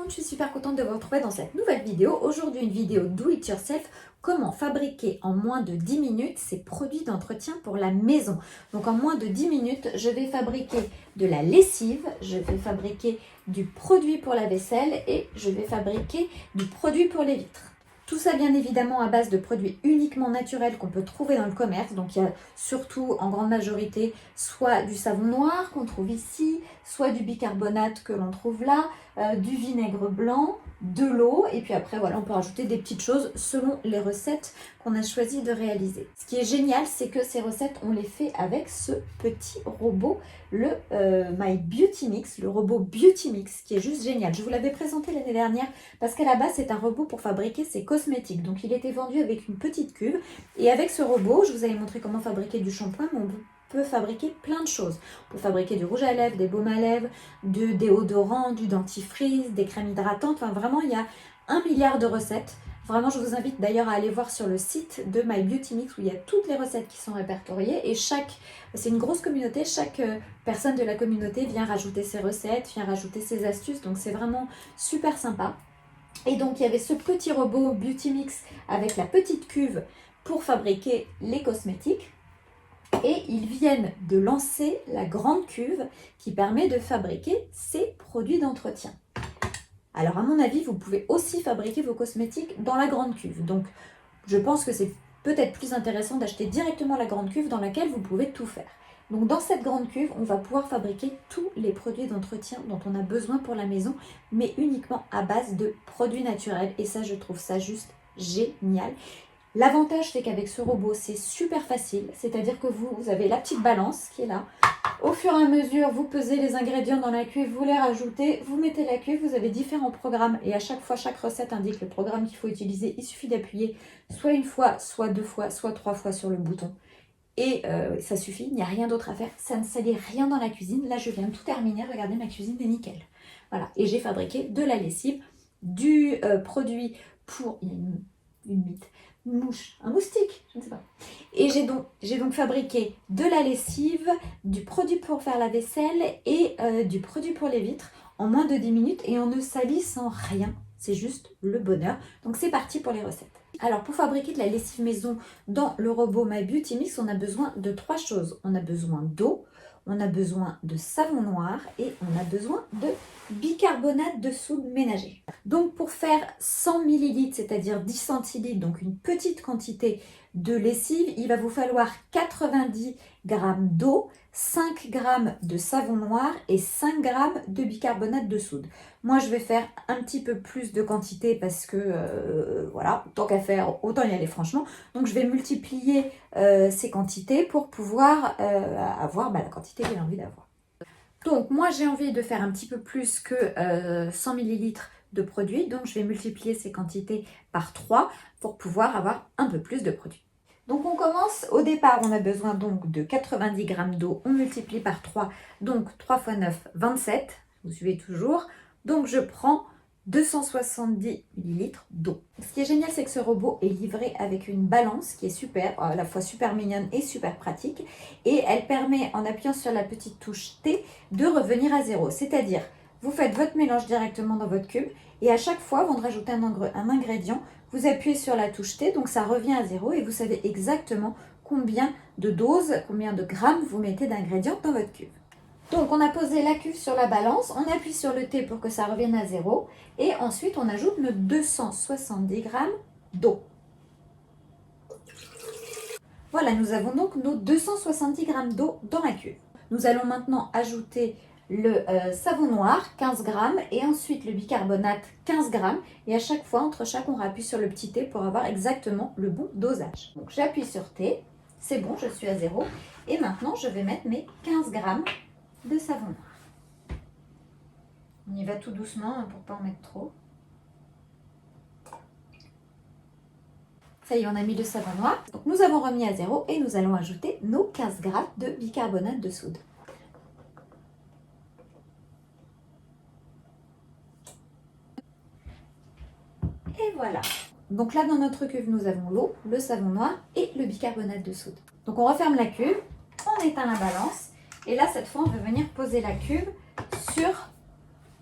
monde, je suis super contente de vous retrouver dans cette nouvelle vidéo. Aujourd'hui, une vidéo do it yourself, comment fabriquer en moins de 10 minutes ces produits d'entretien pour la maison. Donc en moins de 10 minutes, je vais fabriquer de la lessive, je vais fabriquer du produit pour la vaisselle et je vais fabriquer du produit pour les vitres. Tout ça bien évidemment à base de produits uniquement naturels qu'on peut trouver dans le commerce. Donc il y a surtout en grande majorité soit du savon noir qu'on trouve ici, soit du bicarbonate que l'on trouve là, du vinaigre blanc, de l'eau et puis après voilà on peut rajouter des petites choses selon les recettes qu'on a choisi de réaliser. Ce qui est génial c'est que ces recettes on les fait avec ce petit robot, le My Beauty Mix, le robot Beauty Mix qui est juste génial. Je vous l'avais présenté l'année dernière parce qu'à la base c'est un robot pour fabriquer ses cosmétiques. Donc il était vendu avec une petite cuve et avec ce robot je vous avais montré comment fabriquer du shampoing mais on peut fabriquer plein de choses. On peut fabriquer du rouge à lèvres, des baumes à lèvres, du déodorant, du dentifrice, des crèmes hydratantes. Enfin vraiment il y a 1 milliard de recettes. Vraiment je vous invite d'ailleurs à aller voir sur le site de My Beauty Mix où il y a toutes les recettes qui sont répertoriées et c'est une grosse communauté, chaque personne de la communauté vient rajouter ses recettes, vient rajouter ses astuces, donc c'est vraiment super sympa. Et donc il y avait ce petit robot Beauty Mix avec la petite cuve pour fabriquer les cosmétiques. Et ils viennent de lancer la grande cuve qui permet de fabriquer ces produits d'entretien. Alors à mon avis, vous pouvez aussi fabriquer vos cosmétiques dans la grande cuve. Donc je pense que c'est peut-être plus intéressant d'acheter directement la grande cuve dans laquelle vous pouvez tout faire. Donc dans cette grande cuve, on va pouvoir fabriquer tous les produits d'entretien dont on a besoin pour la maison, mais uniquement à base de produits naturels. Et ça, je trouve ça juste génial. L'avantage, c'est qu'avec ce robot, c'est super facile. C'est-à-dire que vous avez la petite balance qui est là. Au fur et à mesure, vous pesez les ingrédients dans la cuve, vous les rajoutez, vous mettez la cuve, vous avez différents programmes. Et à chaque fois, chaque recette indique le programme qu'il faut utiliser. Il suffit d'appuyer soit une fois, soit 2 fois, soit 3 fois sur le bouton. Et ça suffit, il n'y a rien d'autre à faire. Ça ne salit rien dans la cuisine. Là, je viens de tout terminer. Regardez, ma cuisine est nickel. Voilà. Et j'ai fabriqué de la lessive, du produit pour... une mythe. Une mouche, un moustique, je ne sais pas. Et j'ai donc fabriqué de la lessive, du produit pour faire la vaisselle et du produit pour les vitres en moins de 10 minutes et en ne salissant rien. C'est juste le bonheur. Donc c'est parti pour les recettes. Alors pour fabriquer de la lessive maison dans le robot My Beauty Mix, on a besoin de 3 choses. On a besoin d'eau, on a besoin de savon noir et on a besoin de bicarbonate de soude ménager. Donc pour faire 100 ml, c'est-à-dire 10 centilitres, donc une petite quantité de lessive, il va vous falloir 90 g d'eau, 5 g de savon noir et 5 g de bicarbonate de soude. Moi je vais faire un petit peu plus de quantité parce que voilà, tant qu'à faire, autant y aller franchement. Donc je vais multiplier ces quantités pour pouvoir avoir la quantité que j'ai envie d'avoir. Donc moi j'ai envie de faire un petit peu plus que 100 ml de produit, donc je vais multiplier ces quantités par 3 pour pouvoir avoir un peu plus de produit. Donc on commence, au départ on a besoin donc de 90 g d'eau, on multiplie par 3, donc 3 x 9, 27, vous suivez toujours, donc je prends 270 ml d'eau. Ce qui est génial, c'est que ce robot est livré avec une balance qui est super, à la fois super mignonne et super pratique. Et elle permet, en appuyant sur la petite touche T, de revenir à 0. C'est-à-dire, vous faites votre mélange directement dans votre cube et à chaque fois, avant de rajouter un ingrédient, vous appuyez sur la touche T, donc ça revient à 0 et vous savez exactement combien de doses, combien de grammes vous mettez d'ingrédients dans votre cube. Donc on a posé la cuve sur la balance, on appuie sur le T pour que ça revienne à 0 et ensuite on ajoute nos 270 g d'eau. Voilà, nous avons donc nos 270 g d'eau dans la cuve. Nous allons maintenant ajouter le savon noir, 15 g, et ensuite le bicarbonate, 15 g. Et à chaque fois, entre chaque, on appuie sur le petit T pour avoir exactement le bon dosage. Donc j'appuie sur T, c'est bon, je suis à 0. Et maintenant, je vais mettre mes 15 g de savon noir. On y va tout doucement pour ne pas en mettre trop. Ça y est, on a mis le savon noir. Donc nous avons remis à 0 et nous allons ajouter nos 15 g de bicarbonate de soude. Et voilà. Donc là, dans notre cuve, nous avons l'eau, le savon noir et le bicarbonate de soude. Donc on referme la cuve, on éteint la balance. Et là, cette fois, on va venir poser la cuve sur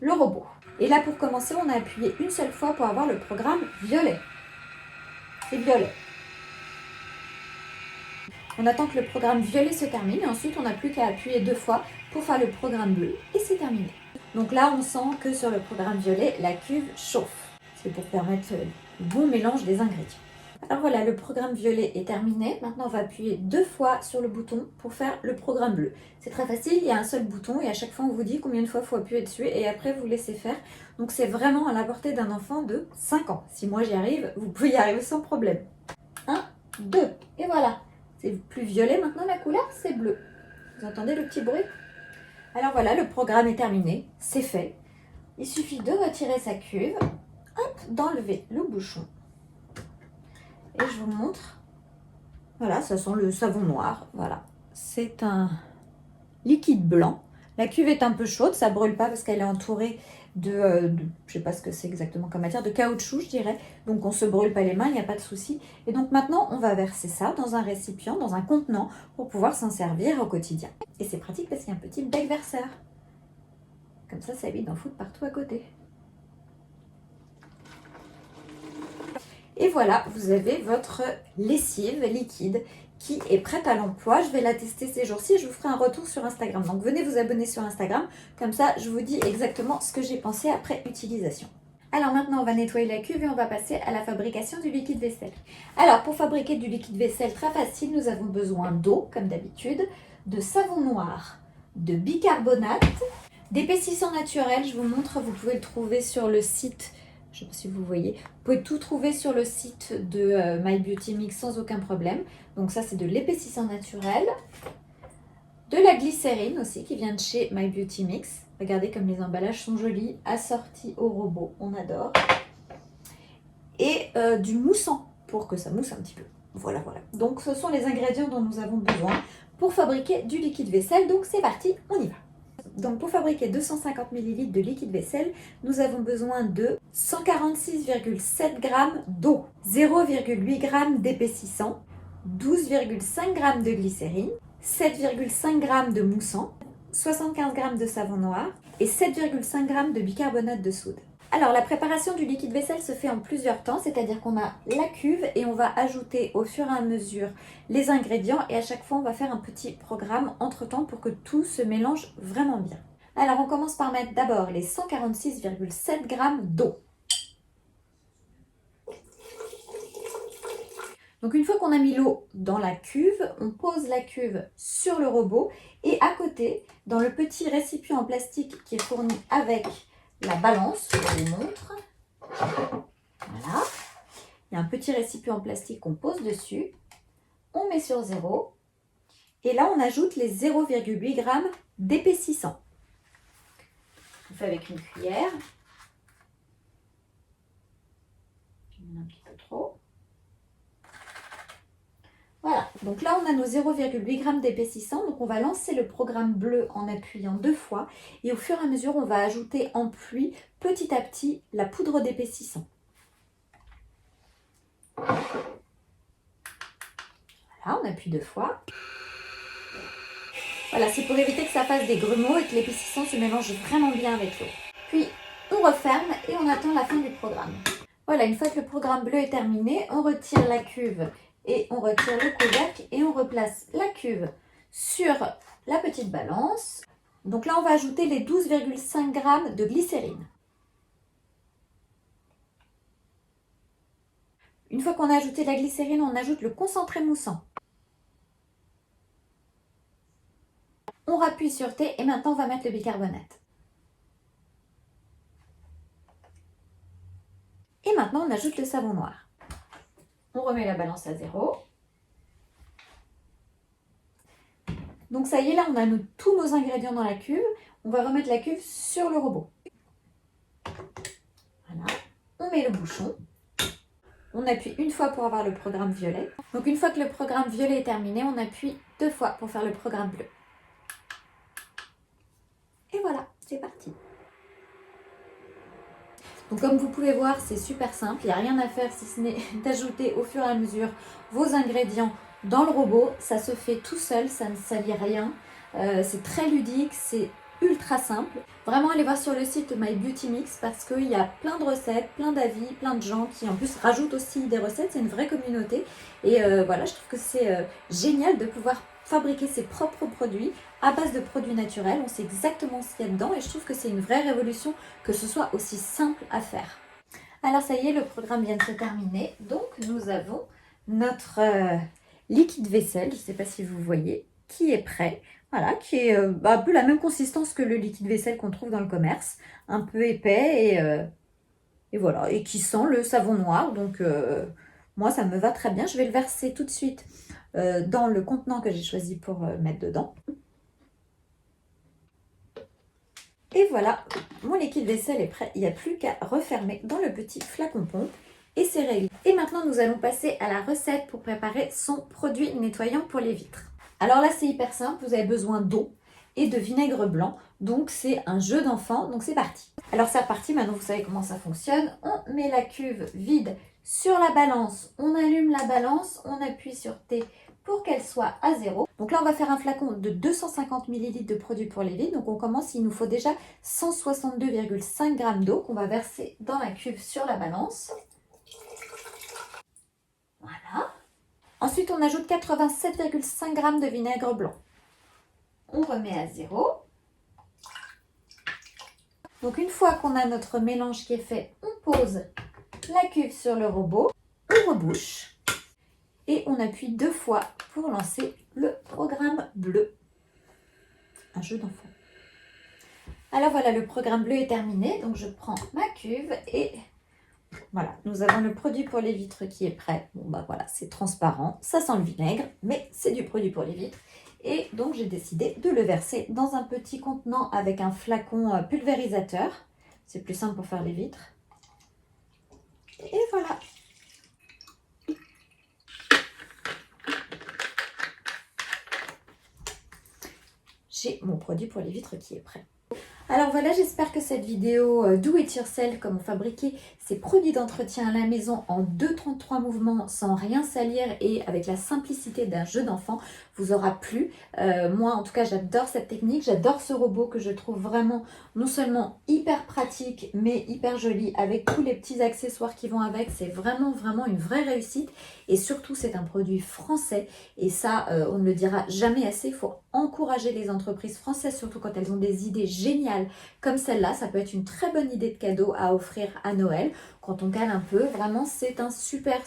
le robot. Et là, pour commencer, on a appuyé une seule fois pour avoir le programme violet. C'est violet. On attend que le programme violet se termine et ensuite on n'a plus qu'à appuyer 2 fois pour faire le programme bleu et c'est terminé. Donc là, on sent que sur le programme violet, la cuve chauffe. C'est pour permettre le bon mélange des ingrédients. Alors voilà, le programme violet est terminé. Maintenant, on va appuyer 2 fois sur le bouton pour faire le programme bleu. C'est très facile, il y a un seul bouton et à chaque fois, on vous dit combien de fois il faut appuyer dessus et après, vous laissez faire. Donc, c'est vraiment à la portée d'un enfant de 5 ans. Si moi, j'y arrive, vous pouvez y arriver sans problème. 1, 2, et voilà. C'est plus violet maintenant, la couleur, c'est bleu. Vous entendez le petit bruit? Alors voilà, le programme est terminé, c'est fait. Il suffit de retirer sa cuve, hop, d'enlever le bouchon. Et je vous montre. Voilà, ça sent le savon noir. Voilà, c'est un liquide blanc. La cuve est un peu chaude, ça brûle pas parce qu'elle est entourée de je sais pas ce que c'est exactement comme matière, de caoutchouc, je dirais. Donc on se brûle pas les mains, il n'y a pas de souci. Et donc maintenant, on va verser ça dans un récipient, dans un contenant, pour pouvoir s'en servir au quotidien. Et c'est pratique parce qu'il y a un petit bec verseur. Comme ça évite d'en foutre partout à côté. Et voilà, vous avez votre lessive liquide qui est prête à l'emploi. Je vais la tester ces jours-ci et je vous ferai un retour sur Instagram. Donc venez vous abonner sur Instagram, comme ça je vous dis exactement ce que j'ai pensé après utilisation. Alors maintenant on va nettoyer la cuve et on va passer à la fabrication du liquide vaisselle. Alors pour fabriquer du liquide vaisselle très facile, nous avons besoin d'eau comme d'habitude, de savon noir, de bicarbonate, d'épaississant naturel. Je vous montre, vous pouvez le trouver sur le site. Je ne sais pas si vous voyez. Vous pouvez tout trouver sur le site de My Beauty Mix sans aucun problème. Donc ça, c'est de l'épaississant naturel. De la glycérine aussi qui vient de chez My Beauty Mix. Regardez comme les emballages sont jolis. Assortis au robot, on adore. Et du moussant pour que ça mousse un petit peu. Voilà, voilà. Donc ce sont les ingrédients dont nous avons besoin pour fabriquer du liquide vaisselle. Donc c'est parti, on y va. Donc pour fabriquer 250 ml de liquide vaisselle, nous avons besoin de 146,7 g d'eau, 0,8 g d'épaississant, 12,5 g de glycérine, 7,5 g de moussant, 75 g de savon noir et 7,5 g de bicarbonate de soude. Alors la préparation du liquide vaisselle se fait en plusieurs temps, c'est-à-dire qu'on a la cuve et on va ajouter au fur et à mesure les ingrédients et à chaque fois on va faire un petit programme entre-temps pour que tout se mélange vraiment bien. Alors on commence par mettre d'abord les 146,7 g d'eau. Donc une fois qu'on a mis l'eau dans la cuve, on pose la cuve sur le robot et à côté, dans le petit récipient en plastique qui est fourni avec la balance, je vous montre. Voilà. Il y a un petit récipient en plastique qu'on pose dessus. On met sur 0. Et là, on ajoute les 0,8 g d'épaississant. Je fais avec une cuillère. J'en mets un petit peu trop. Voilà, donc là on a nos 0,8 g d'épaississant, donc on va lancer le programme bleu en appuyant 2 fois et au fur et à mesure on va ajouter en pluie petit à petit la poudre d'épaississant. Voilà, on appuie 2 fois. Voilà, c'est pour éviter que ça fasse des grumeaux et que l'épaississant se mélange vraiment bien avec l'eau. Puis on referme et on attend la fin du programme. Voilà, une fois que le programme bleu est terminé, on retire la cuve et on retire le couvercle et on replace la cuve sur la petite balance. Donc là, on va ajouter les 12,5 g de glycérine. Une fois qu'on a ajouté la glycérine, on ajoute le concentré moussant. On rappuie sur T et maintenant on va mettre le bicarbonate. Et maintenant on ajoute le savon noir. On remet la balance à 0. Donc ça y est, là on a tous nos ingrédients dans la cuve. On va remettre la cuve sur le robot. Voilà. On met le bouchon. On appuie une fois pour avoir le programme violet. Donc une fois que le programme violet est terminé, on appuie 2 fois pour faire le programme bleu. Et voilà, c'est parti. Donc comme vous pouvez voir, c'est super simple, il n'y a rien à faire si ce n'est d'ajouter au fur et à mesure vos ingrédients dans le robot. Ça se fait tout seul, ça ne salit rien, c'est très ludique, c'est ultra simple. Vraiment, allez voir sur le site My Beauty Mix parce qu'il y a plein de recettes, plein d'avis, plein de gens qui en plus rajoutent aussi des recettes. C'est une vraie communauté. Et voilà, je trouve que c'est génial de pouvoir fabriquer ses propres produits à base de produits naturels. On sait exactement ce qu'il y a dedans et je trouve que c'est une vraie révolution que ce soit aussi simple à faire. Alors ça y est, le programme vient de se terminer. Donc nous avons notre liquide vaisselle, je ne sais pas si vous voyez, qui est prêt. Voilà, qui est un peu la même consistance que le liquide vaisselle qu'on trouve dans le commerce. Un peu épais et voilà, et qui sent le savon noir. Donc moi ça me va très bien. Je vais le verser tout de suite dans le contenant que j'ai choisi pour mettre dedans. Et voilà, mon liquide vaisselle est prêt. Il n'y a plus qu'à refermer dans le petit flacon pompe et c'est réglé. Et maintenant, nous allons passer à la recette pour préparer son produit nettoyant pour les vitres. Alors là, c'est hyper simple. Vous avez besoin d'eau et de vinaigre blanc. Donc, c'est un jeu d'enfant. Donc, c'est parti. Alors, c'est parti. Maintenant, vous savez comment ça fonctionne. On met la cuve vide sur la balance. On allume la balance. On appuie sur T pour qu'elle soit à 0. Donc là, on va faire un flacon de 250 ml de produit pour les vides. Donc on commence, il nous faut déjà 162,5 g d'eau qu'on va verser dans la cuve sur la balance. Voilà. Ensuite, on ajoute 87,5 g de vinaigre blanc. On remet à 0. Donc une fois qu'on a notre mélange qui est fait, on pose la cuve sur le robot, on rebouche. Et on appuie 2 fois pour lancer le programme bleu. Un jeu d'enfant. Alors voilà, le programme bleu est terminé. Donc je prends ma cuve et voilà, nous avons le produit pour les vitres qui est prêt. Bon bah voilà, c'est transparent, ça sent le vinaigre, mais c'est du produit pour les vitres. Et donc j'ai décidé de le verser dans un petit contenant avec un flacon pulvérisateur. C'est plus simple pour faire les vitres. Et voilà. J'ai mon produit pour les vitres qui est prêt. Alors voilà, j'espère que cette vidéo Do It Yourself, comment fabriquer ces produits d'entretien à la maison en 2-33 mouvements sans rien salir et avec la simplicité d'un jeu d'enfant vous aura plu. Moi en tout cas j'adore cette technique, j'adore ce robot que je trouve vraiment non seulement hyper pratique mais hyper joli avec tous les petits accessoires qui vont avec. C'est vraiment une vraie réussite et surtout c'est un produit français et ça on ne le dira jamais assez. Il faut encourager les entreprises françaises surtout quand elles ont des idées géniales comme celle-là. Ça peut être une très bonne idée de cadeau à offrir à Noël quand on cale un peu. Vraiment c'est un super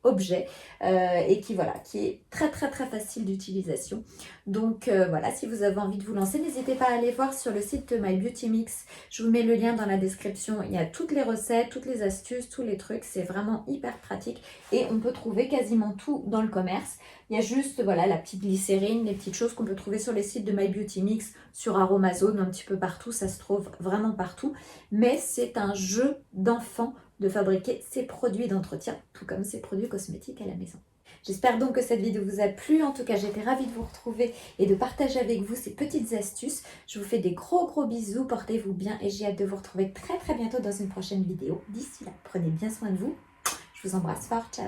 objet et qui est très facile d'utilisation. Donc voilà, si vous avez envie de vous lancer, n'hésitez pas à aller voir sur le site My Beauty Mix. Je vous mets le lien dans la description. Il y a toutes les recettes, toutes les astuces, tous les trucs. C'est vraiment hyper pratique et on peut trouver quasiment tout dans le commerce. Il y a juste voilà la petite glycérine, les petites choses qu'on peut trouver sur les sites de My Beauty Mix, sur Aromazone, un petit peu partout. Ça se trouve vraiment partout. Mais c'est un jeu d'enfant de fabriquer ces produits d'entretien, tout comme ces produits cosmétiques à la maison. J'espère donc que cette vidéo vous a plu. En tout cas, j'étais ravie de vous retrouver et de partager avec vous ces petites astuces. Je vous fais des gros bisous, portez-vous bien et j'ai hâte de vous retrouver très bientôt dans une prochaine vidéo. D'ici là, prenez bien soin de vous. Je vous embrasse fort. Ciao.